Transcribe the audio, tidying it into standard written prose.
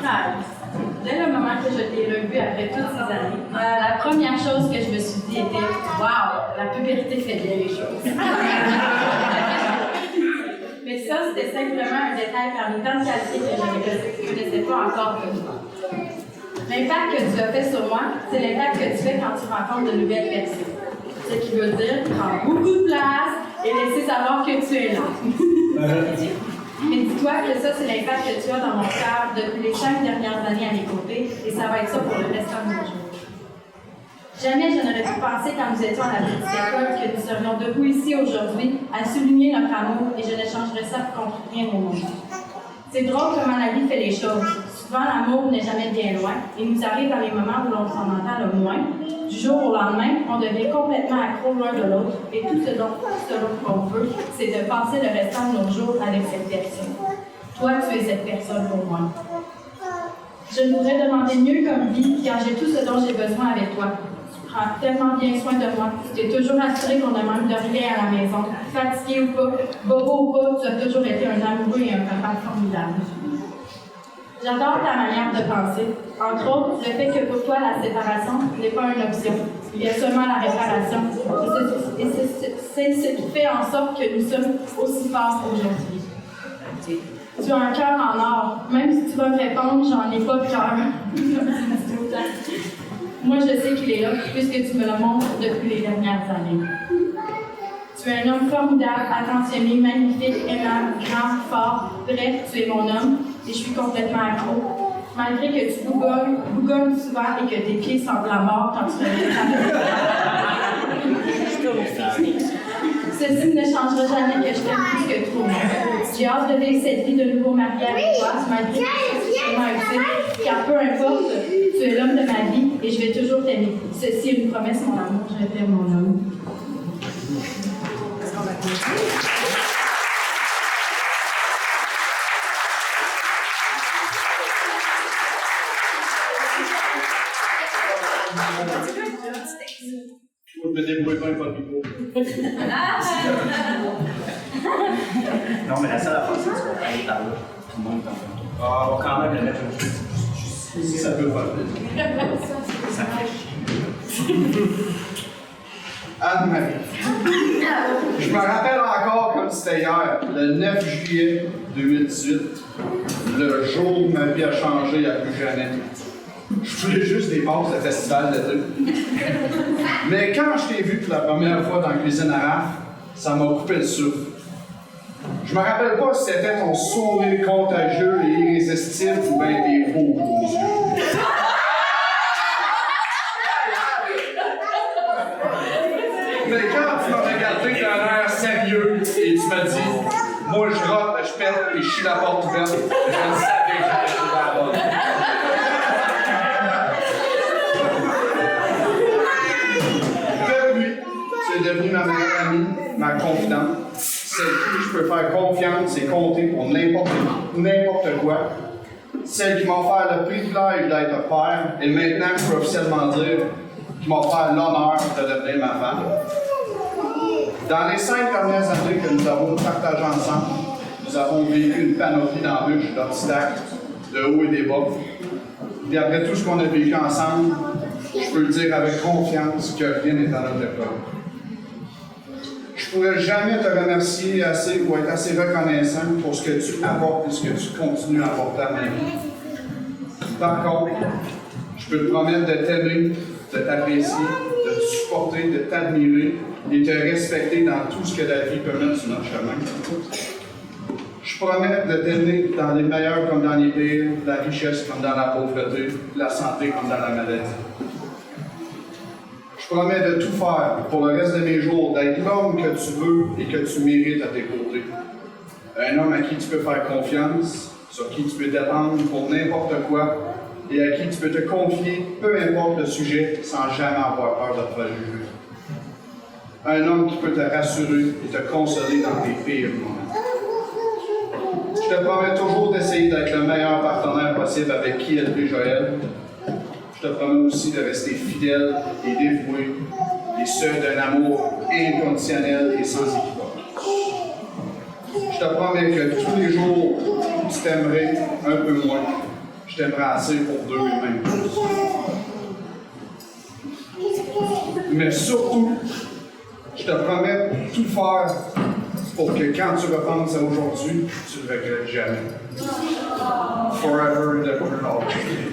Thérèse, dès le moment que je t'ai revue après toutes ces années, la première chose que je me suis dit était « Wow, la puberté fait bien les choses. » Mais ça, c'était simplement un détail parmi tant de qualités que je ne connaissais pas encore de toi. L'impact que tu as fait sur moi, c'est l'impact que tu fais quand tu rencontres de nouvelles personnes. Ce qui veut dire prendre beaucoup de place et laisser savoir que tu es là. Mais dis-toi que ça, c'est l'impact que tu as dans mon cœur depuis les 5 dernières années à mes côtés, et ça va être ça pour le restant de nos jours. Jamais je n'aurais pu penser quand nous étions à la petite école que nous serions debout ici aujourd'hui à souligner notre amour, et je ne changerais ça contre rien au monde. C'est drôle comment la vie fait les choses. Souvent, l'amour n'est jamais bien loin, et nous arrive dans les moments où l'on s'en entend le moins. Du jour au lendemain, on devient complètement accro l'un de l'autre, et tout ce dont qu'on veut, c'est de passer le restant de nos jours avec cette personne. Toi, tu es cette personne pour moi. Je ne pourrais demander mieux comme vie, car j'ai tout ce dont j'ai besoin avec toi. Tu prends tellement bien soin de moi. Tu t'es toujours assuré qu'on ne manque de rien à la maison. Fatigué ou pas, bobo ou pas, tu as toujours été un amoureux et un papa formidable. J'adore ta manière de penser. Entre autres, le fait que pour toi, la séparation n'est pas une option. Il y a seulement la réparation. Et c'est ce qui fait en sorte que nous sommes aussi forts aujourd'hui. Tu as un cœur en or. Même si tu vas me répondre, j'en ai pas de cœur. Moi, je sais qu'il est là, puisque tu me le montres depuis les dernières années. Tu es un homme formidable, attentionné, magnifique, aimable, grand, fort. Bref, tu es mon homme et je suis complètement accro. Malgré que tu bougonnes souvent et que tes pieds semblent la mort quand tu reviens. Ceci ne changera jamais que je t'aime plus que tout au monde. J'ai hâte de vivre cette vie de nouveau mariée avec toi, malgré que c'est vraiment utile, car peu importe, tu es l'homme de ma vie et je vais toujours t'aimer. Ceci est une promesse, mon amour, je t'aime, mon homme. Je me débrouille pas, pas de micro. Non, mais la seule affaire, c'est que tu vas pas aller par là. Tout le monde t'entend. On va quand même le mettre Si ça peut faire plaisir. Ça fait chier. Anne-Marie. Je me rappelle encore comme c'était hier, le 9 juillet 2018, le jour où ma vie a changé à plus jamais. Je voulais juste des passes de festival d'été. Mais quand je t'ai vu pour la première fois dans la cuisine arabe, ça m'a coupé le souffle. Je me rappelle pas si c'était ton sourire contagieux et irrésistible ou bien tes rouges aux yeux. Mais quand tu m'as regardé d'un air sérieux et tu m'as dit « Moi je rote, je pète et je chie la porte ouverte », je savais que j'allais trouver la bonne. Depuis, tu es devenue ma meilleure amie, ma confidente, celle qui je peux faire confiance et compter pour n'importe quoi, celle qui m'a offert le privilège d'être père et maintenant je peux officiellement dire qui m'a offert l'honneur de devenir ma femme. Dans les 5 dernières années que nous avons partagées ensemble, nous avons vécu une panoplie d'embûches, d'obstacles, de hauts et des bas. Et après tout ce qu'on a vécu ensemble, je peux le dire avec confiance que rien n'est à notre épreuve. Je ne pourrais jamais te remercier assez ou être assez reconnaissant pour ce que tu apportes et ce que tu continues à apporter à ma vie. Par contre, je peux te promettre de t'aimer, de t'apprécier, de te supporter, de t'admirer et de te respecter dans tout ce que la vie peut mettre sur notre chemin. Je promets de t'aimer dans les meilleurs comme dans les pires, la richesse comme dans la pauvreté, la santé comme dans la maladie. Je promets de tout faire pour le reste de mes jours, d'être l'homme que tu veux et que tu mérites à tes côtés. Un homme à qui tu peux faire confiance, sur qui tu peux dépendre pour n'importe quoi et à qui tu peux te confier, peu importe le sujet, sans jamais avoir peur de te faire juger. Un homme qui peut te rassurer et te consoler dans tes pires moments. Je te promets toujours d'essayer d'être le meilleur partenaire possible avec qui élever Joël. Je te promets aussi de rester fidèle et dévoué, et ce d'un amour inconditionnel et sans équivoque. Je te promets que tous les jours, tu t'aimerais un peu moins. Je je t'aimerais assez pour 2 et même plus. Mais surtout, je te promets de tout faire pour que quand tu repenses à aujourd'hui, tu ne le regrettes jamais. Forever and ever and always.